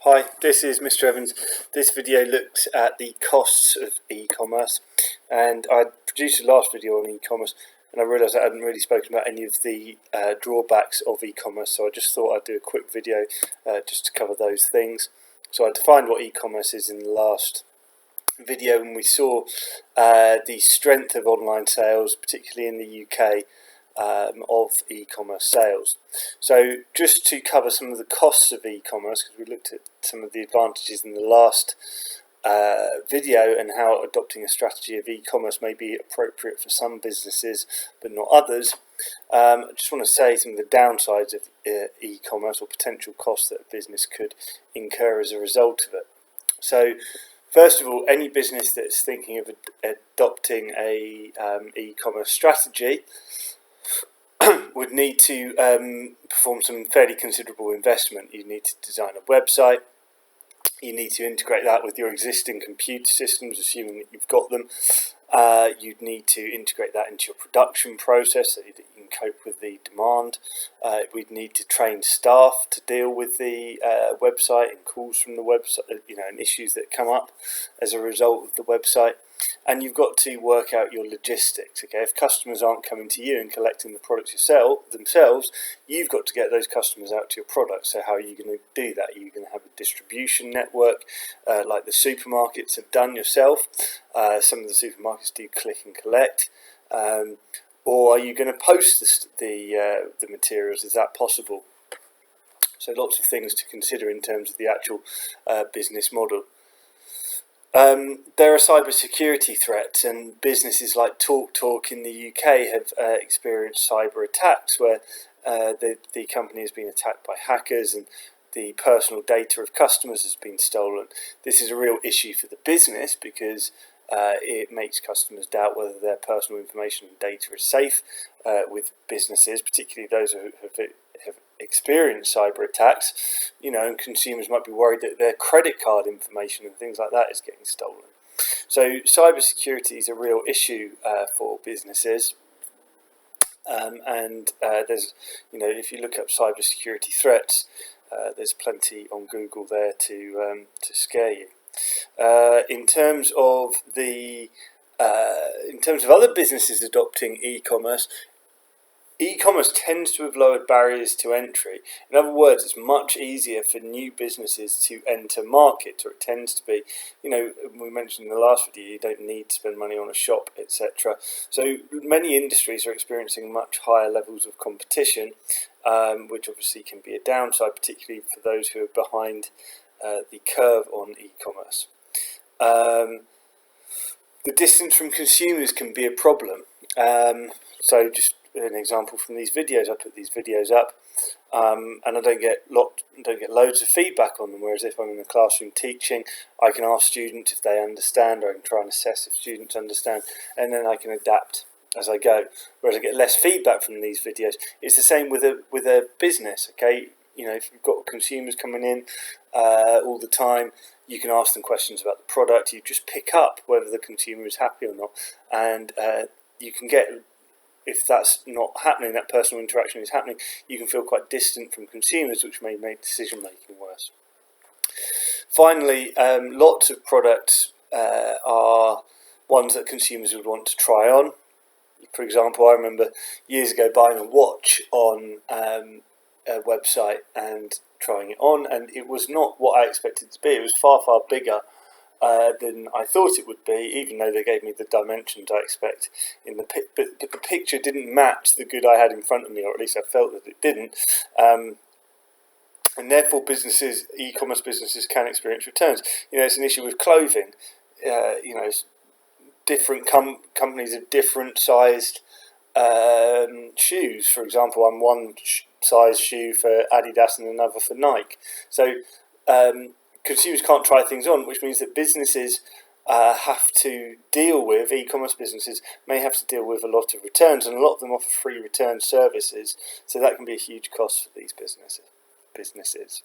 Hi, this is Mr. Evans. This video looks at the costs of e-commerce, and I produced a last video on e-commerce and I realised I hadn't really spoken about any of the drawbacks of e-commerce, so I just thought I'd do a quick video just to cover those things. So I defined what e-commerce is in the last video, and we saw the strength of online sales, particularly in the UK, of e-commerce sales. So just to cover some of the costs of e-commerce, because we looked at some of the advantages in the last video and how adopting a strategy of e-commerce may be appropriate for some businesses but not others. I just want to say some of the downsides of e-commerce, or potential costs that a business could incur as a result of it. So first of all, any business that's thinking of adopting a e-commerce strategy would need to perform some fairly considerable investment. You need to design a website, you need to integrate that with your existing computer systems, assuming that you've got them. You'd need to integrate that into your production process so that you can cope with the demand. We'd need to train staff to deal with the website and calls from the website, and issues that come up as a result of the website. And you've got to work out your logistics. Okay, if customers aren't coming to you and collecting the products themselves, you've got to get those customers out to your products. So how are you going to do that? Are you going to have a distribution network like the supermarkets have done yourself? Some of the supermarkets do click and collect. Or are you going to post the materials? Is that possible? So lots of things to consider in terms of the actual business model. There are cybersecurity threats, and businesses like TalkTalk in the UK have experienced cyber attacks where the company has been attacked by hackers and the personal data of customers has been stolen. This is a real issue for the business because it makes customers doubt whether their personal information and data is safe with businesses, particularly those who have experienced cyber attacks, and consumers might be worried that their credit card information and things like that is getting stolen. So cybersecurity is a real issue for businesses, and there's, if you look up cybersecurity threats, there's plenty on Google there to scare you. In terms of other businesses adopting e-commerce, e-commerce tends to have lowered barriers to entry. In other words, it's much easier for new businesses to enter markets, or it tends to be. We mentioned in the last video, you don't need to spend money on a shop, etc. So many industries are experiencing much higher levels of competition, which obviously can be a downside, particularly for those who are behind the curve on e-commerce. The distance from consumers can be a problem. So just an example from these videos, I put these videos up and I don't get loads of feedback on them, whereas if I'm in the classroom teaching, I can ask students if they understand, or I can try and assess if students understand, and then I can adapt as I go, whereas I get less feedback from these videos. It's the same with a business. Okay, if you've got consumers coming in all the time, you can ask them questions about the product. You just pick up whether the consumer is happy or not, and you can get, if that's not happening, that personal interaction is happening, you can feel quite distant from consumers, which may make decision making worse. Finally, lots of products are ones that consumers would want to try on. For example, I remember years ago buying a watch on a website and trying it on, and it was not what I expected it to be. It was far, far bigger than I thought it would be, even though they gave me the dimensions I expect in the but the picture didn't match the good I had in front of me, or at least I felt that it didn't, and therefore e-commerce businesses can experience returns. It's an issue with clothing. Different companies have different sized shoes. For example, I'm one size shoe for Adidas and another for Nike. So consumers can't try things on, which means that businesses have to deal with, e-commerce businesses may have to deal with a lot of returns, and a lot of them offer free return services, so that can be a huge cost for these businesses.